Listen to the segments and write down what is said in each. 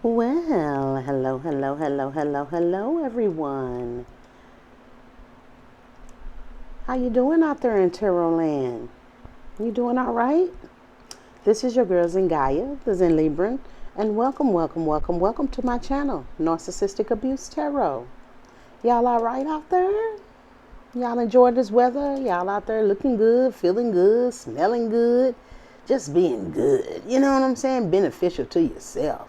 Well, hello, everyone. How you doing out there in Tarot land? You doing all right? This is your girl Zingaya, the Zen Libran, and welcome to my channel, Narcissistic Abuse Tarot. Y'all all right out there? Y'all enjoying this weather? Y'all out there looking good, feeling good, smelling good, just being good. You know what I'm saying? Beneficial to yourself.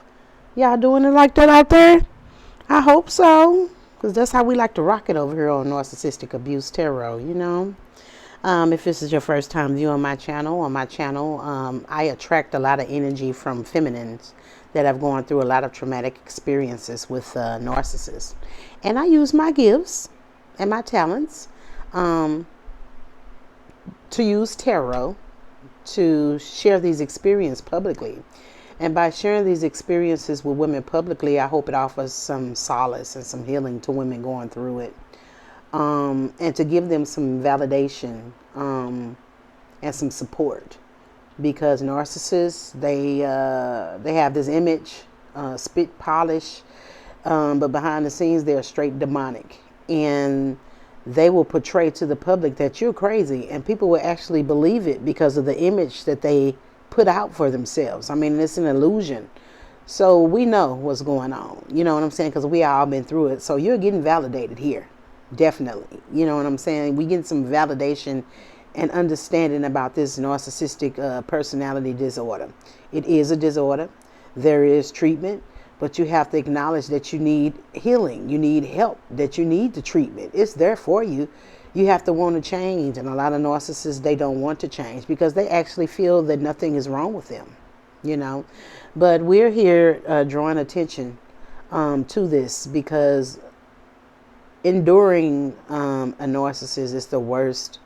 Y'all doing it like that out there? I hope so, because that's how we like to rock it over here on Narcissistic Abuse Tarot, you know. If this is your first time viewing my channel, I attract a lot of energy from feminines that have gone through a lot of traumatic experiences with narcissists. And I use my gifts and my talents to use tarot to share these experiences publicly. And by sharing these experiences with women publicly, I hope it offers some solace and some healing to women going through it. And to give them some validation and some support. Because narcissists, they have this image, spit polish, but behind the scenes, they're straight demonic. And they will portray to the public that you're crazy, and people will actually believe it because of the image that they put out for themselves. I mean, it's an illusion. So we know what's going on. You know what I'm saying? Because we all been through it. So you're getting validated here. Definitely. You know what I'm saying? We get some validation and understanding about this narcissistic personality disorder. It is a disorder. There is treatment. But you have to acknowledge that you need healing. You need help. That you need the treatment. It's there for you. You have to want to change. And a lot of narcissists, they don't want to change because they actually feel that nothing is wrong with them, you know. But we're here drawing attention to this because enduring a narcissist is the worst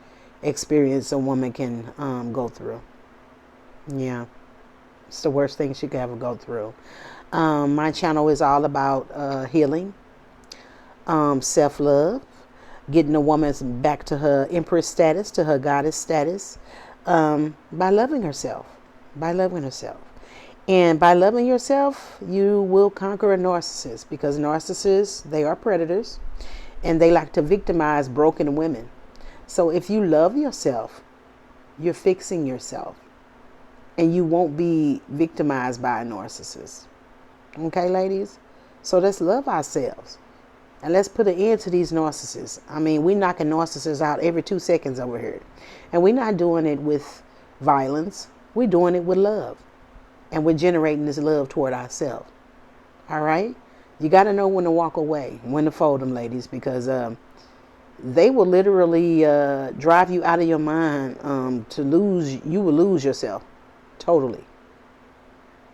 experience a woman can go through. Yeah, it's the worst thing she could ever go through. My channel is all about healing, self-love, getting a woman back to her empress status, to her goddess status, by loving herself, And by loving yourself, you will conquer a narcissist, because narcissists, they are predators and they like to victimize broken women. So if you love yourself, you're fixing yourself and you won't be victimized by a narcissist. Okay, ladies? So let's love ourselves. And let's put an end to these narcissists. I mean, we're knocking narcissists out every 2 seconds over here. And we're not doing it with violence. We're doing it with love. And we're generating this love toward ourselves. All right? You got to know when to walk away, when to fold them, ladies, because they will literally drive you out of your mind you will lose yourself totally.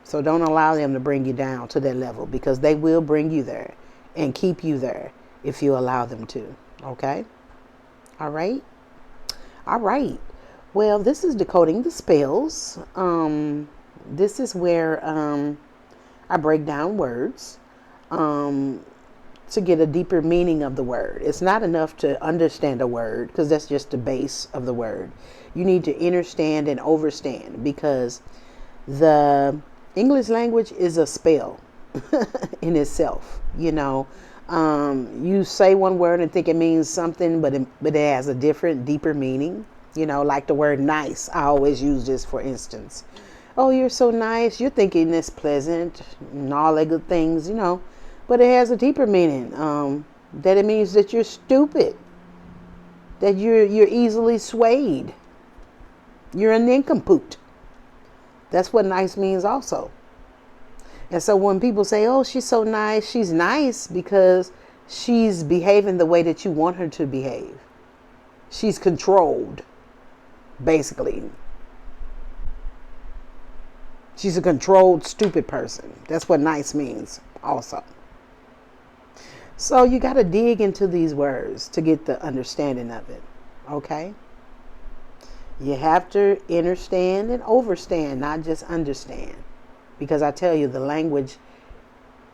So don't allow them to bring you down to that level, because they will bring you there and keep you there if you allow them to. Okay? All right? All right. Well, this is Decoding the Spells. This is where I break down words to get a deeper meaning of the word. It's not enough to understand a word, because that's just the base of the word. You need to understand and overstand, because the English language is a spell in itself. You know, you say one word and think it means something, but it has a different, deeper meaning. You know, like the word nice. I always use this for instance. Oh, you're so nice. You're thinking it's pleasant and all that good things, you know. But it has a deeper meaning. That it means that you're stupid. That you're easily swayed. You're a nincompoop. That's what nice means also. And so when people say, oh, she's so nice, she's nice because she's behaving the way that you want her to behave. She's controlled, basically. She's a controlled, stupid person. That's what nice means also. So you got to dig into these words to get the understanding of it. Okay? You have to understand and overstand, not just understand. Because I tell you, the language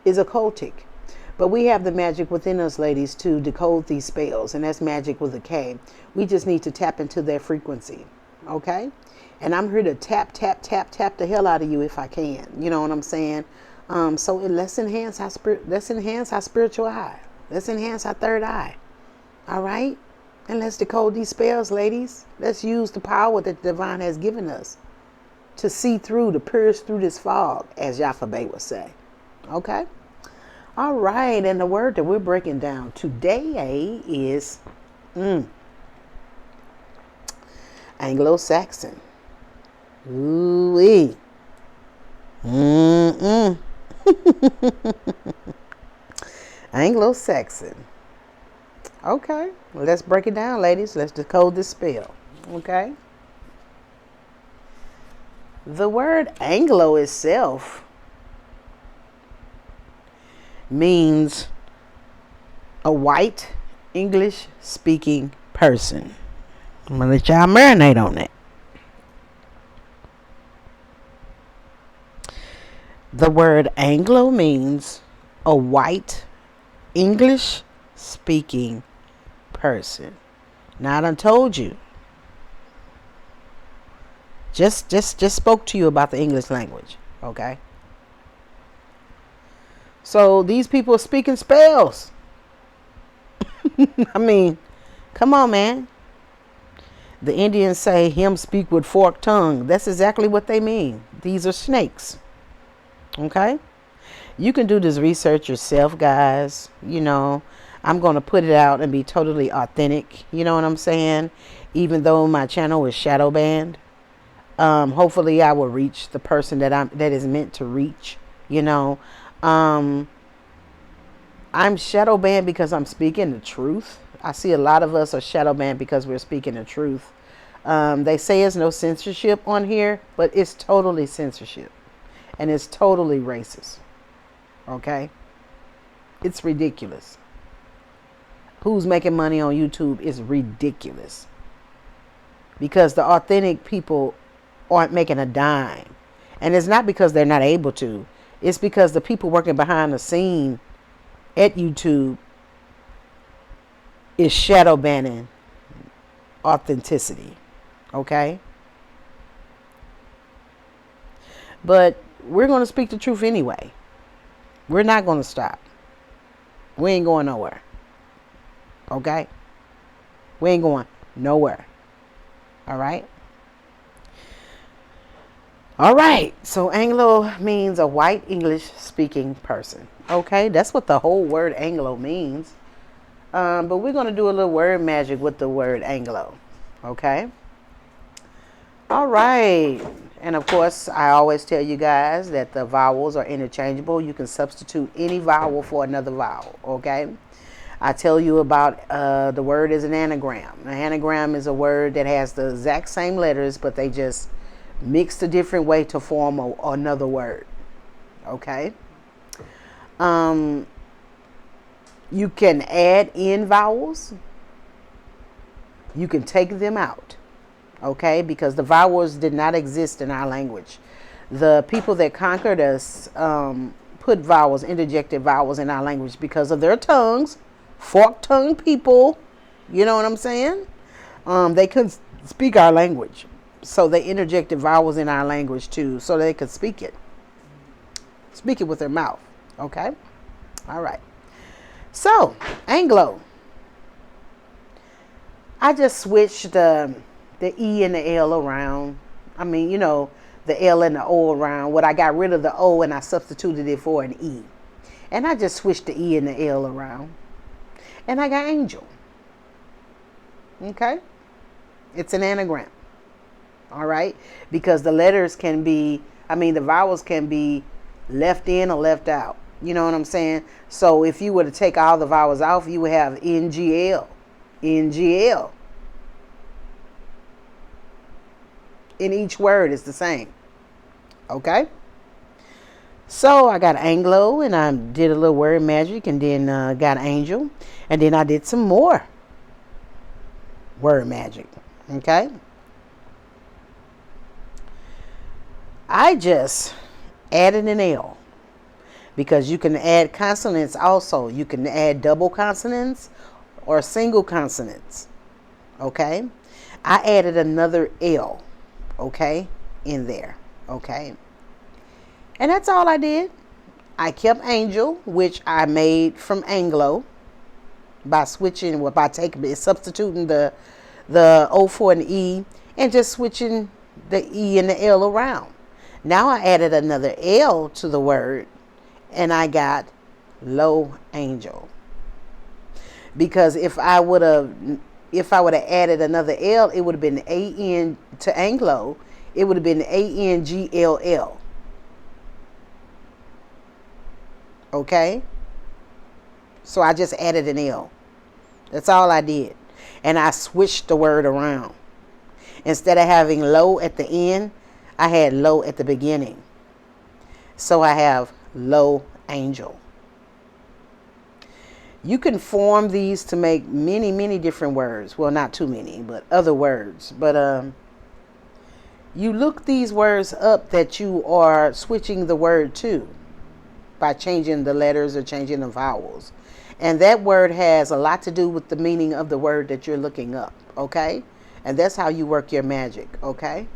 is occultic. But we have the magic within us, ladies, to decode these spells. And that's magic with a K. We just need to tap into their frequency. Okay? And I'm here to tap the hell out of you if I can. You know what I'm saying? Let's enhance our spirit. Let's enhance our spiritual eye. Let's enhance our third eye. All right, and let's decode these spells, ladies. Let's use the power that the divine has given us to see through, to pierce through this fog, as Yaffabe would say. Okay. All right, and the word that we're breaking down today is Anglo-Saxon. Ooh-wee. Anglo-Saxon. Okay, well, let's break it down, ladies. Let's decode this spell. Okay. The word Anglo itself means a white English speaking person. I'm gonna let y'all marinate on that. The word Anglo means a white English speaking person. Now I done told you. Just spoke to you about the English language. Okay. So these people are speaking spells. I mean, come on, man. The Indians say him speak with forked tongue. That's exactly what they mean. These are snakes. Okay. You can do this research yourself, guys. You know, I'm going to put it out and be totally authentic. You know what I'm saying? Even though my channel is shadow banned. Hopefully I will reach the person that is meant to reach, you know. I'm shadow banned because I'm speaking the truth. I see a lot of us are shadow banned because we're speaking the truth. They say there's no censorship on here, but it's totally censorship. And it's totally racist. Okay? It's ridiculous. Who's making money on YouTube is ridiculous. Because the authentic people aren't making a dime. And it's not because they're not able to. It's because the people working behind the scene at YouTube is shadow banning authenticity. Okay? But we're going to speak the truth anyway. We're not going to stop. We ain't going nowhere. Okay? We ain't going nowhere. All right? All right. So Anglo means a white English speaking person. Okay? That's what the whole word Anglo means. But we're going to do a little word magic with the word Anglo. Okay? All right. And of course, I always tell you guys that the vowels are interchangeable. You can substitute any vowel for another vowel. Okay? I tell you about the word is an anagram. An anagram is a word that has the exact same letters, but they just mixed a different way to form another word. Okay? You can add in vowels. You can take them out. Okay? Because the vowels did not exist in our language. The people that conquered us put vowels, interjected vowels in our language because of their tongues. Forked tongue people, you know what I'm saying? They couldn't speak our language, so they interjected vowels in our language too, so they could speak it with their mouth. Okay, all right. So Anglo, I just switched the E and the L around. I mean, you know, the L and the O around. What I got rid of the O and I substituted it for an E, and I just switched the E and the L around. And I got angel. Okay? It's an anagram. All right? Because the letters can be, the vowels can be left in or left out. You know what I'm saying? So if you were to take all the vowels off, you would have NGL. NGL. In each word is the same. Okay? So I got Anglo and I did a little word magic and then got angel. And then I did some more word magic. Okay? I just added an L. Because you can add consonants also. You can add double consonants or single consonants. Okay? I added another L. Okay? In there. Okay? And that's all I did. I kept angel, which I made from Anglo by switching, well, by substituting the O for an E and just switching the E and the L around. Now I added another L to the word and I got low angel. Because if I would have added another L, it would have been AN to Anglo. It would have been ANGLL. Okay? So I just added an L. That's all I did. And I switched the word around. Instead of having low at the end, I had low at the beginning. So I have low angel. You can form these to make many, many different words. Well, not too many, but other words. But you look these words up that you are switching the word to by changing the letters or changing the vowels. And that word has a lot to do with the meaning of the word that you're looking up, okay? And that's how you work your magic, okay?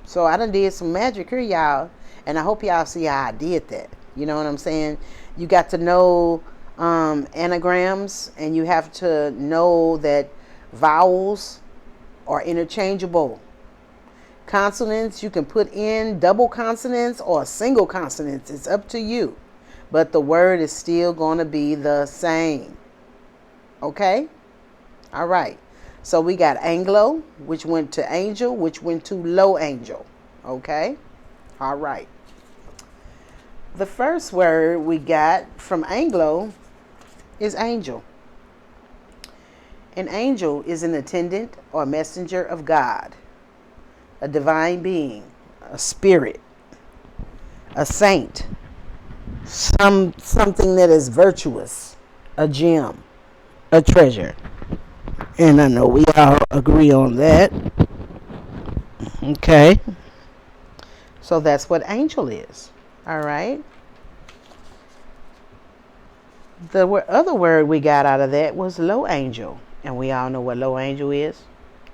So I done did some magic here, y'all, and I hope y'all see how I did that. You know what I'm saying? You got to know anagrams, and you have to know that vowels are interchangeable. Consonants, you can put in double consonants or single consonants. It's up to you. But the word is still going to be the same. Okay? All right. So we got Anglo, which went to angel, which went to low angel. Okay? All right. The first word we got from Anglo is angel. An angel is an attendant or messenger of God, a divine being, a spirit, a saint, something that is virtuous, a gem, a treasure. And I know we all agree on that. Okay. So that's what angel is. All right. The other word we got out of that was low angel. And we all know what low angel is.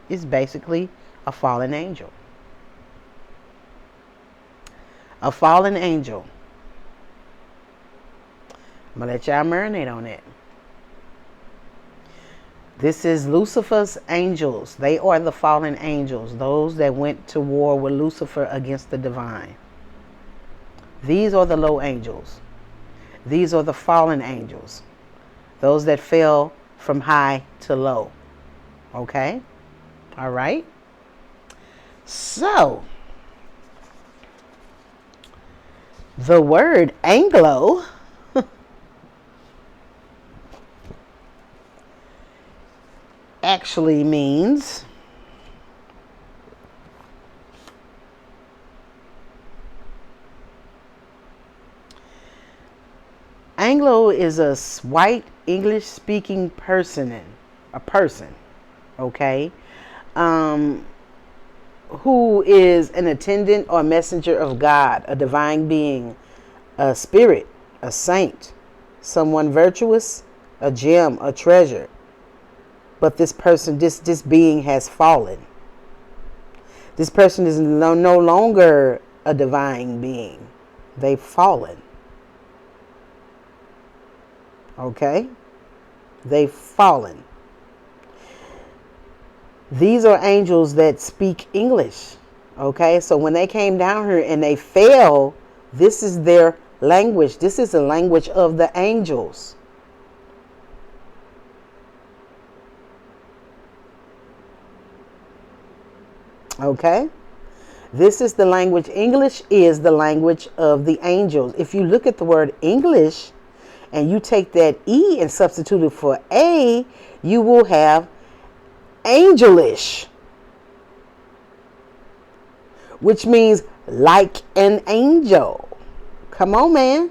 It's basically a fallen angel. A fallen angel. I'm going to let y'all marinate on that. This is Lucifer's angels. They are the fallen angels, those that went to war with Lucifer against the divine. These are the low angels. These are the fallen angels, those that fell from high to low. Okay? All right? So, the word Anglo actually means Anglo is a white English speaking person, okay, who is an attendant or messenger of God, a divine being, a spirit, a saint, someone virtuous, a gem, a treasure. But this person, this being has fallen. This person is no longer a divine being. They've fallen. Okay? They've fallen. These are angels that speak English. Okay? So when they came down here and they fell, this is their language. This is the language of the angels. Okay? This is the language. English is the language of the angels. If you look at the word English and you take that E and substitute it for A, you will have angelish, which means like an angel. Come on, man.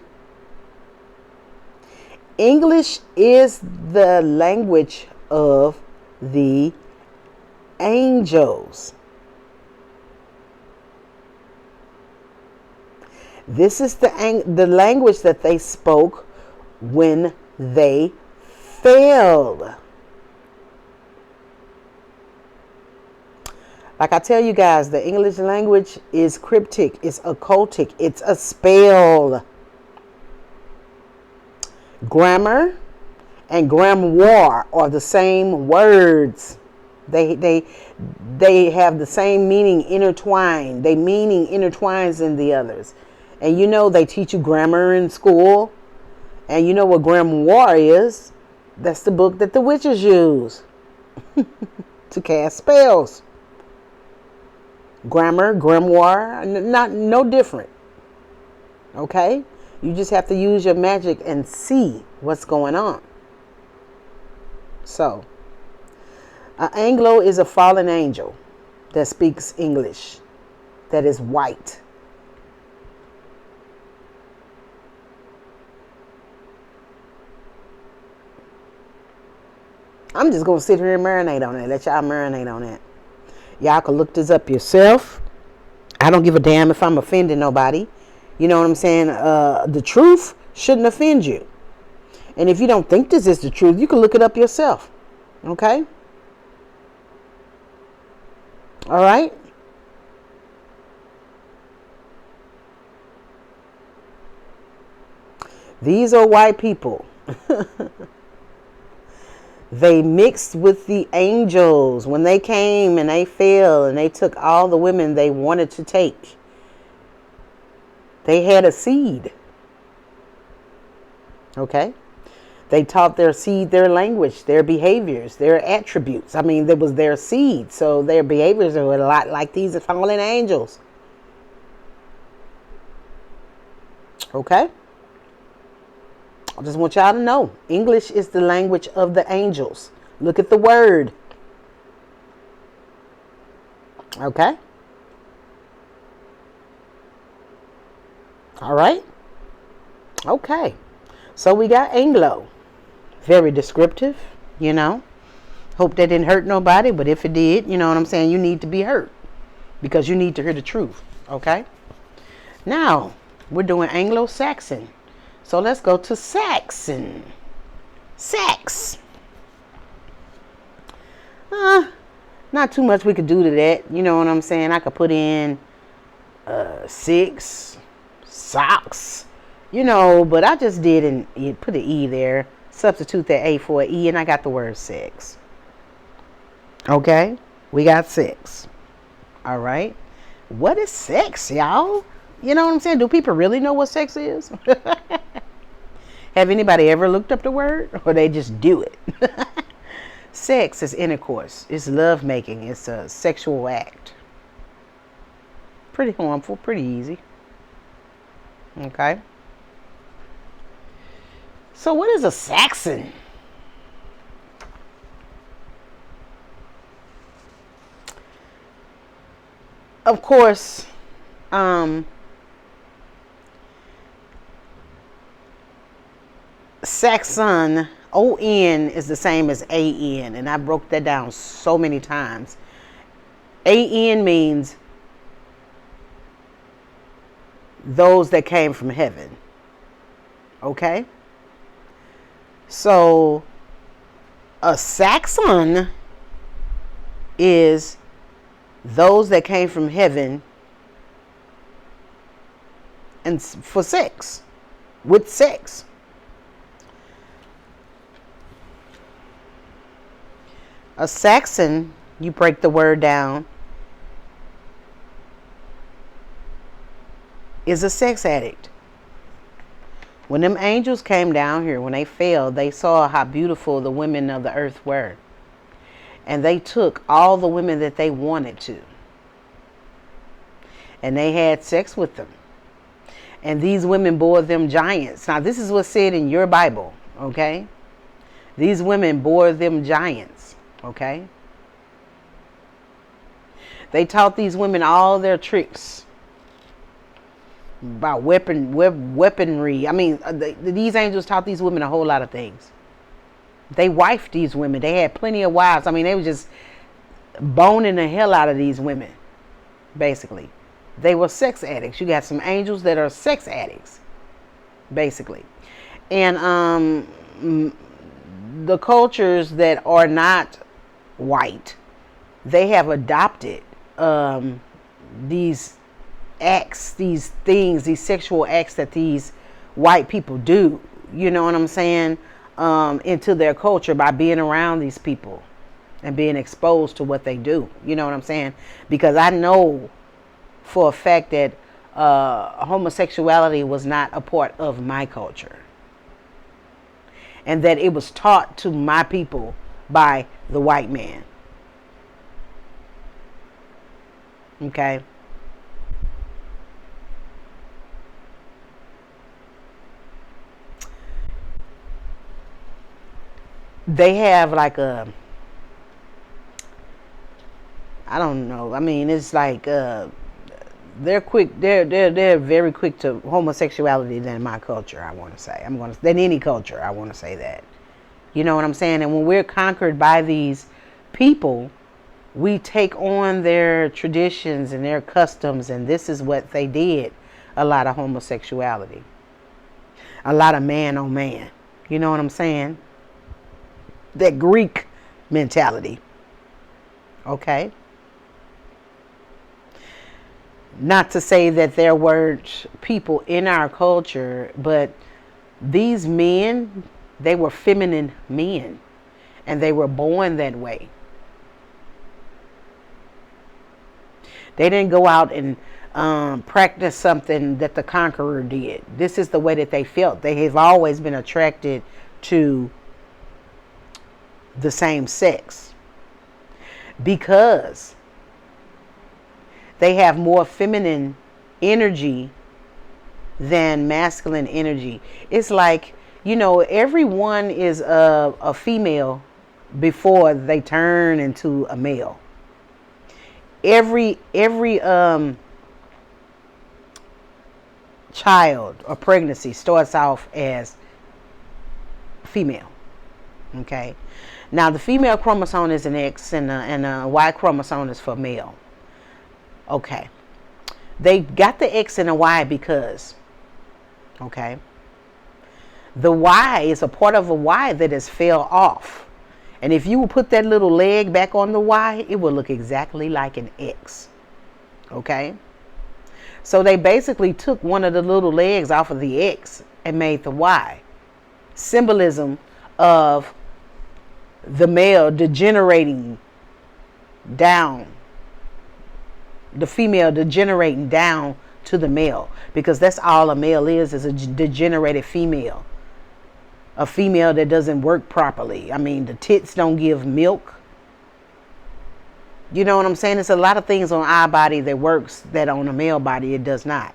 English is the language of the angels. This is the language that they spoke when they failed. Like I tell you guys, the English language is cryptic, it's occultic, it's a spell. Grammar and grimoire are the same words. They have the same meaning intertwined. They meaning intertwines in the others. And you know they teach you grammar in school. And you know what grimoire is? That's the book that the witches use to cast spells. Grammar, grimoire, no different. Okay? You just have to use your magic and see what's going on. So, an Anglo is a fallen angel that speaks English, that is white. I'm just going to sit here and marinate on it. Let y'all marinate on that. Y'all can look this up yourself. I don't give a damn if I'm offending nobody. You know what I'm saying? The truth shouldn't offend you. And if you don't think this is the truth, you can look it up yourself. Okay? All right? These are white people. They mixed with the angels when they came and they fell and they took all the women they wanted to take. They had a seed. Okay? They taught their seed their language, their behaviors, their attributes. I mean, that was their seed. So their behaviors are a lot like these fallen angels. Okay? I just want y'all to know. English is the language of the angels. Look at the word. Okay? All right? Okay. So we got Anglo. Very descriptive, you know. Hope that didn't hurt nobody, but if it did, you know what I'm saying, you need to be hurt because you need to hear the truth, okay? Now, we're doing Anglo-Saxon. So let's go to Saxon. Sax. Not too much we could do to that, you know what I'm saying? I could put in 6, socks, you know, but I just did and put an E there. Substitute that A for an E, and I got the word sex. Okay? We got sex. All right? What is sex, y'all? You know what I'm saying? Do people really know what sex is? Have anybody ever looked up the word? Or they just do it? Sex is intercourse. It's love making. It's a sexual act. Pretty harmful. Pretty easy. Okay? So what is a Saxon? Of course, Saxon, O-N is the same as A-N, and I broke that down so many times. A-N means those that came from heaven. Okay? So, a Saxon is those that came from heaven and for sex, with sex. A Saxon, you break the word down, is a sex addict. When them angels came down here, when they fell, they saw how beautiful the women of the earth were. And they took all the women that they wanted to. And they had sex with them. And these women bore them giants. Now, this is what's said in your Bible, okay? These women bore them giants, okay? They taught these women all their tricks about weaponry. I mean, these angels taught these women a whole lot of things. They wifed these women. They had plenty of wives. I mean, they were just boning the hell out of these women, basically. They were sex addicts. You got some angels that are sex addicts, basically. And the cultures that are not white, they have adopted these acts, these things, these sexual acts that these white people do. you know what I'm saying, into their culture by being around these people and being exposed to what they do. You know what I'm saying? Because I know for a fact that homosexuality was not a part of my culture, and that it was taught to my people by the white man. Okay. They have like a, I don't know. I mean, it's like they're quick. They're very quick to homosexuality than my culture. I want to say. Than any culture. I want to say that. You know what I'm saying? And when we're conquered by these people, we take on their traditions and their customs, and this is what they did. A lot of homosexuality. A lot of man on man. You know what I'm saying? That Greek mentality. Okay. Not to say that there weren't people in our culture, but these men, they were feminine men, and they were born that way. They didn't go out and practice something that the conqueror did. This is the way that they felt. They have always been attracted to the same sex because they have more feminine energy than masculine energy. It's like, you know, everyone is a female before they turn into a male. Every child or pregnancy starts off as female. Okay. Now the female chromosome is an X, and a Y chromosome is for male. Okay. They got the X and a Y because, okay, the Y is a part of a Y that has fell off. And if you will put that little leg back on the Y, it will look exactly like an X. Okay. So they basically took one of the little legs off of the X and made the Y. Symbolism of the male degenerating down, the female degenerating down to the male, because that's all a male is a degenerated female. A female that doesn't work properly. I mean, the tits don't give milk. You know what I'm saying? There's a lot of things on our body that works that on a male body it does not.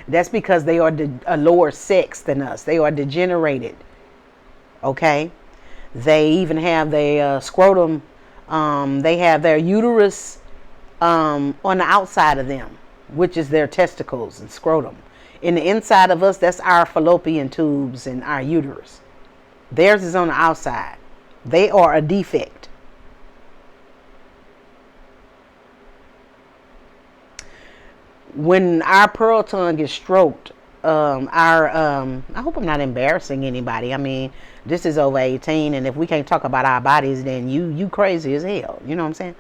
That's because they are a lower sex than us. They are degenerated. Okay? They even have their scrotum. They have their uterus on the outside of them, which is their testicles and scrotum. In the inside of us, that's our fallopian tubes and our uterus. Theirs is on the outside. They are a defect. When our pearl tongue is stroked, I hope I'm not embarrassing anybody. I mean, this is over 18, and if we can't talk about our bodies, then you crazy as hell. You know what I'm saying?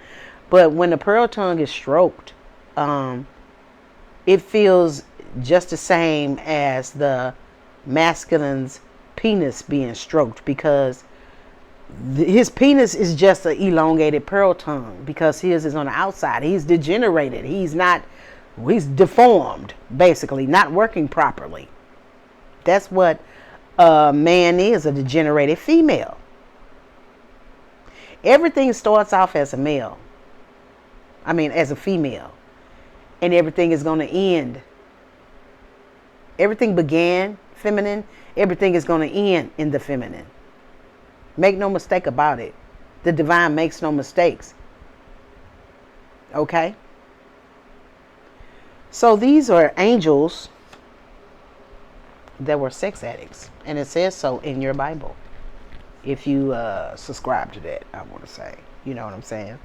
But when the pearl tongue is stroked, it feels just the same as the masculine's penis being stroked, because his penis is just an elongated pearl tongue, because his is on the outside. He's degenerated. He's deformed, basically, not working properly. That's what a man is, a degenerated female. Everything starts off as a male. I mean, as a female. And everything is going to end. Everything began feminine. Everything is going to end in the feminine. Make no mistake about it. The divine makes no mistakes. Okay? So these are angels that were sex addicts. And it says so in your Bible. If you subscribe to that, I want to say. You know what I'm saying?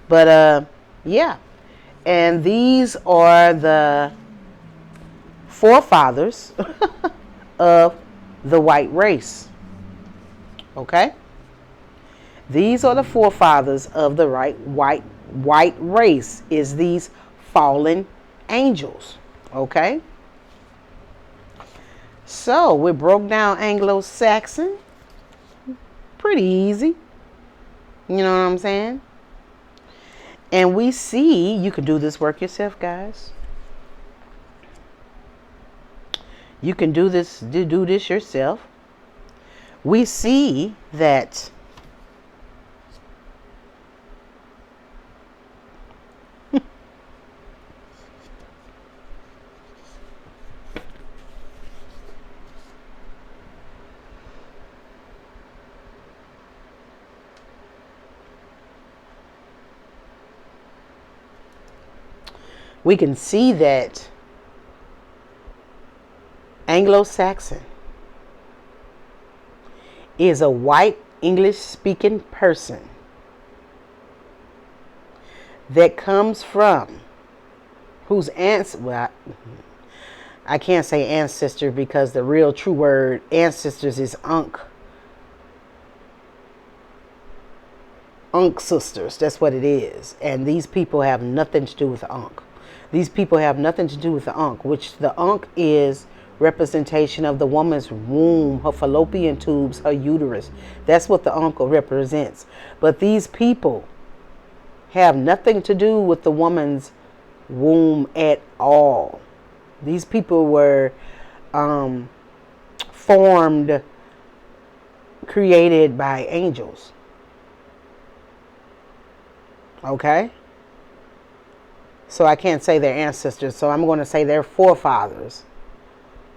But, yeah. And these are the forefathers of the white race. Okay? These are the forefathers of the white race, is these fallen angels. Okay? So we broke down Anglo-Saxon. Pretty easy. You know what I'm saying? And we see, you can do this work yourself, guys. You can do this yourself. We see that we can see that Anglo-Saxon is a white English-speaking person that comes from whose I can't say ancestor because the real true word ancestors is Unk sisters. That's what it is. And these people have nothing to do with the Unk. These people have nothing to do with the Unk, which the Unk is representation of the woman's womb, her fallopian tubes, her uterus. That's what the Unk represents. But these people have nothing to do with the woman's womb at all. These people were formed, created by angels. Okay? So I can't say their ancestors, so I'm going to say their forefathers,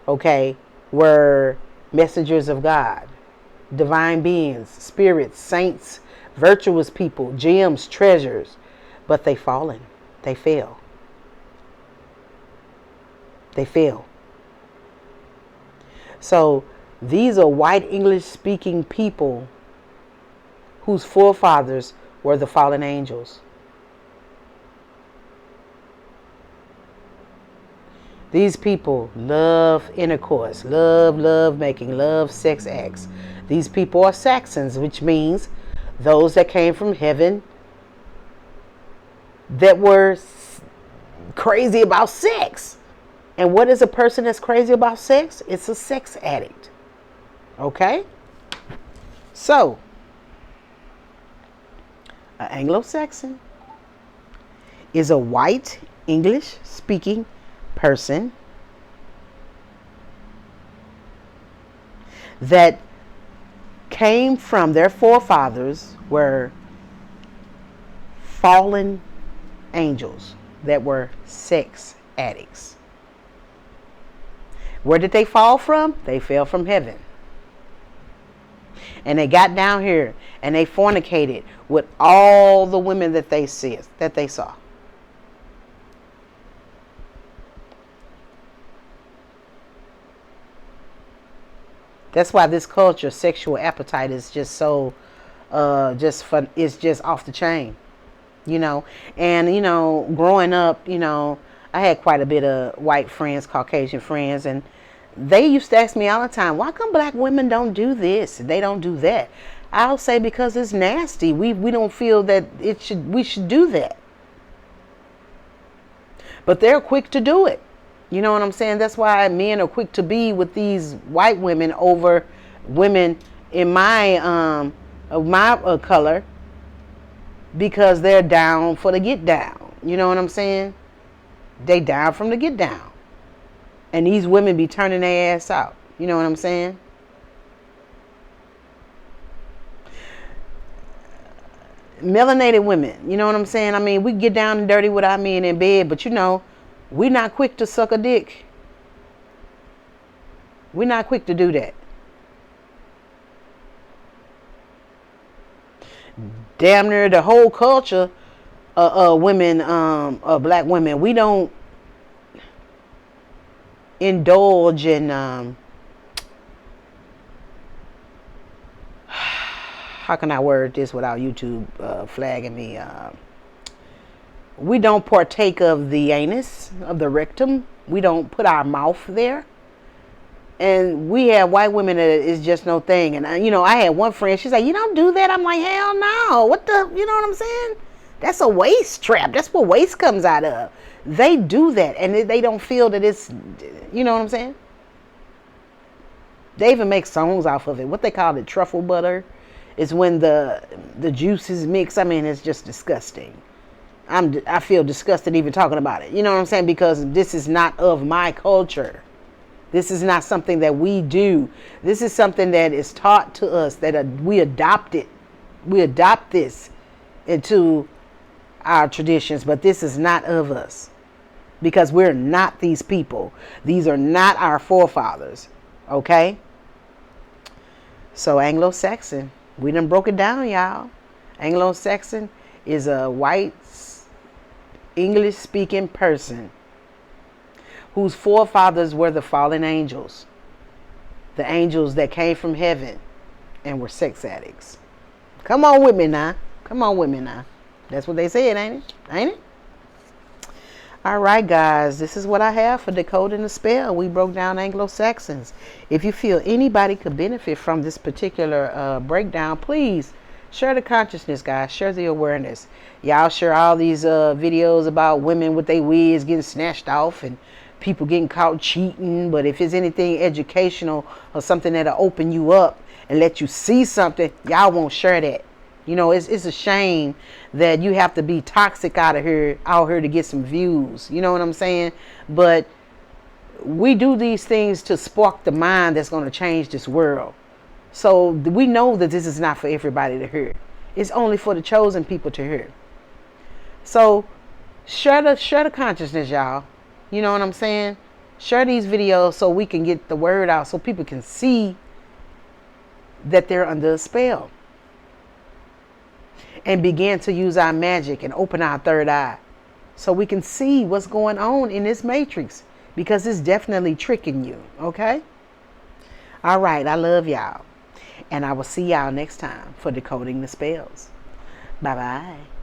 okay, were messengers of God, divine beings, spirits, saints, virtuous people, gems, treasures, but they fallen. They fell. They fell. So these are white English speaking people whose forefathers were the fallen angels. These people love intercourse, love making, love sex acts. These people are Saxons, which means those that came from heaven that were crazy about sex. And what is a person that's crazy about sex? It's a sex addict. Okay? So, an Anglo-Saxon is a white English-speaking person that came from their forefathers were fallen angels that were sex addicts. Where did they fall from? They fell from heaven. And they got down here and they fornicated with all the women that they saw. That's why this culture, sexual appetite is just so, just fun. It's just off the chain, you know. And growing up, I had quite a bit of white friends, Caucasian friends, and they used to ask me all the time, "Why come black women don't do this? They don't do that?" I'll say because it's nasty. We don't feel that we should do that, but they're quick to do it. You know what I'm saying? That's why men are quick to be with these white women over women in my color, because they're down for the get down. You know what I'm saying? They down from the get down. And these women be turning their ass out. You know what I'm saying? Melanated women. You know what I'm saying? I mean, we get down and dirty with our men in bed, but we're not quick to suck a dick. We're not quick to do that. Damn near the whole culture women, black women, we don't indulge in how can I word this without YouTube flagging me? We don't partake of the anus, of the rectum. We don't put our mouth there. And we have white women that is just no thing. And I had one friend, she's like, "You don't do that?" I'm like, "Hell no. What the, you know what I'm saying? That's a waist trap. That's what waste comes out of." They do that and they don't feel that it's, you know what I'm saying? They even make songs off of it. What they call it, truffle butter, is when the juices mix. I mean, it's just disgusting. I feel disgusted even talking about it. You know what I'm saying? Because this is not of my culture. This is not something that we do. This is something that is taught to us, that we adopt it. We adopt this into our traditions, but this is not of us, because we're not these people. These are not our forefathers. Okay? So Anglo-Saxon, we done broke it down, y'all. Anglo-Saxon is a white English-speaking person whose forefathers were the fallen angels. The angels that came from heaven and were sex addicts. Come on with me now. Come on with me now. That's what they said, ain't it? Ain't it? All right, guys. This is what I have for Decoding the Spell. We broke down Anglo-Saxons. If you feel anybody could benefit from this particular breakdown, please share the consciousness, guys. Share the awareness. Y'all share all these videos about women with their wigs getting snatched off and people getting caught cheating. But if it's anything educational or something that'll open you up and let you see something, y'all won't share that. You know, it's a shame that you have to be toxic out here to get some views. You know what I'm saying? But we do these things to spark the mind that's going to change this world. So we know that this is not for everybody to hear. It's only for the chosen people to hear. So share the consciousness, y'all. You know what I'm saying? Share these videos so we can get the word out, so people can see that they're under a spell. And begin to use our magic and open our third eye so we can see what's going on in this matrix, because it's definitely tricking you. Okay? All right. I love y'all. And I will see y'all next time for Decoding the Spells. Bye-bye.